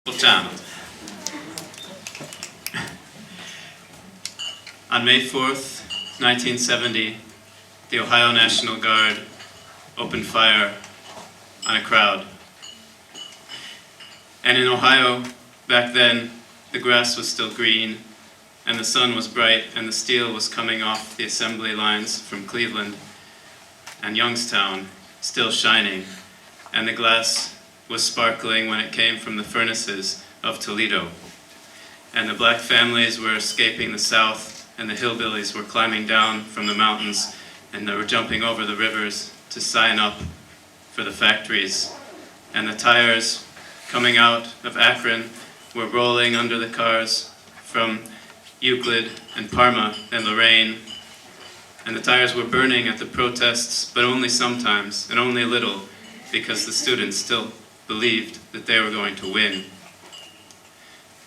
Bocsánat. On May 4th, 1970, the Ohio National Guard opened fire on a crowd. And in Ohio, back then, the grass was still green, and the sun was bright, and the steel was coming off the assembly lines from Cleveland and Youngstown, still shining, and the glass was sparkling when it came from the furnaces of Toledo. And the black families were escaping the South, and the hillbillies were climbing down from the mountains, and they were jumping over the rivers to sign up for the factories. And the tires coming out of Akron were rolling under the cars from Euclid and Parma and Lorraine. And the tires were burning at the protests, but only sometimes, and only a little, because the students still believed that they were going to win.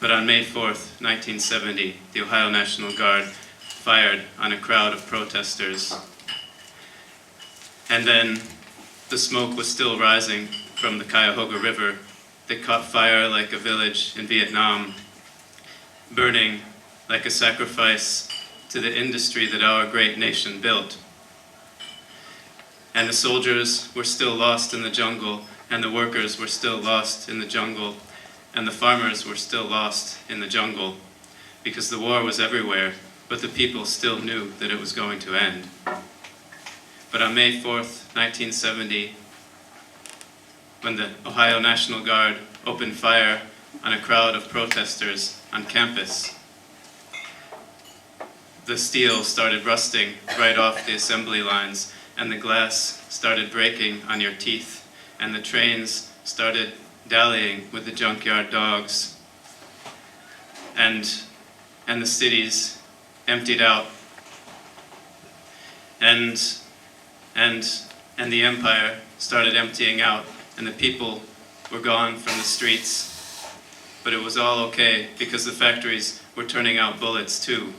But on May 4th, 1970, the Ohio National Guard fired on a crowd of protesters. And then the smoke was still rising from the Cuyahoga River that caught fire like a village in Vietnam, burning like a sacrifice to the industry that our great nation built. And the soldiers were still lost in the jungle, and the workers were still lost in the jungle, and the farmers were still lost in the jungle, because the war was everywhere, but the people still knew that it was going to end. But on May 4th, 1970, when the Ohio National Guard opened fire on a crowd of protesters on campus, the steel started rusting right off the assembly lines, and the glass started breaking on your teeth, and the trains started dallying with the junkyard dogs, and the cities emptied out, and the empire started emptying out, and the people were gone from the streets. But it was all okay, because the factories were turning out bullets too.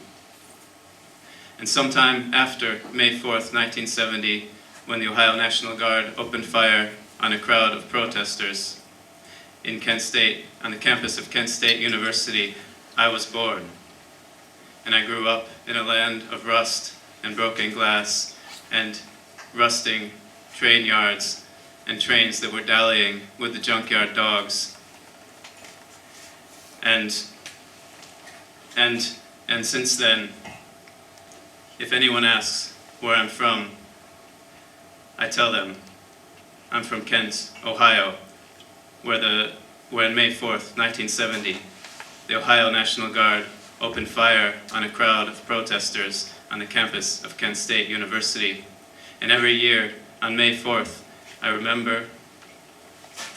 And sometime after May 4th, 1970, when the Ohio National Guard opened fire on a crowd of protesters in Kent State, on the campus of Kent State University, I was born. And I grew up in a land of rust and broken glass and rusting train yards and trains that were dallying with the junkyard dogs. And since then, if anyone asks where I'm from, I tell them I'm from Kent, Ohio, where on May 4th, 1970, the Ohio National Guard opened fire on a crowd of protesters on the campus of Kent State University. And every year, on May 4th, I remember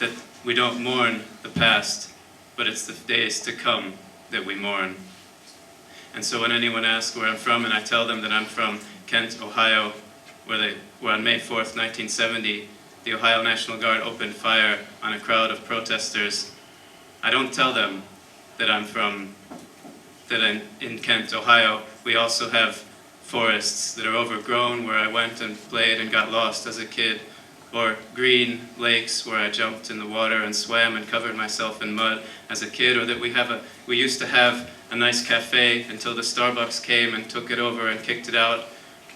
that we don't mourn the past, but it's the days to come that we mourn. And so when anyone asks where I'm from, and I tell them that I'm from Kent, Ohio, where on May 4th, 1970, the Ohio National Guard opened fire on a crowd of protesters, I don't tell them that in Kent, Ohio, we also have forests that are overgrown where I went and played and got lost as a kid, or green lakes where I jumped in the water and swam and covered myself in mud as a kid, or that we used to have a nice cafe until the Starbucks came and took it over and kicked it out,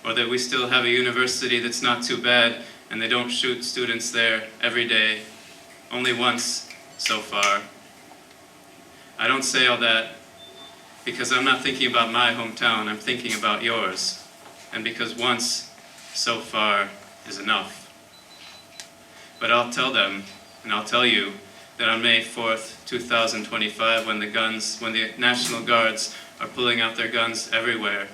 or that we still have a university that's not too bad and they don't shoot students there every day, only once so far. I don't say all that because I'm not thinking about my hometown, I'm thinking about yours, and because once so far is enough. But I'll tell them, and I'll tell you, that on May 4th, 2025, when the National Guards are pulling out their guns everywhere,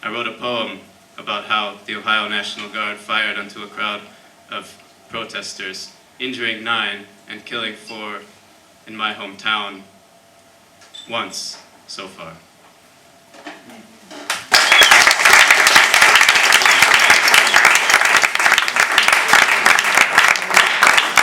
I wrote a poem about how the Ohio National Guard fired onto a crowd of protesters, injuring 9 and killing 4 in my hometown once so far.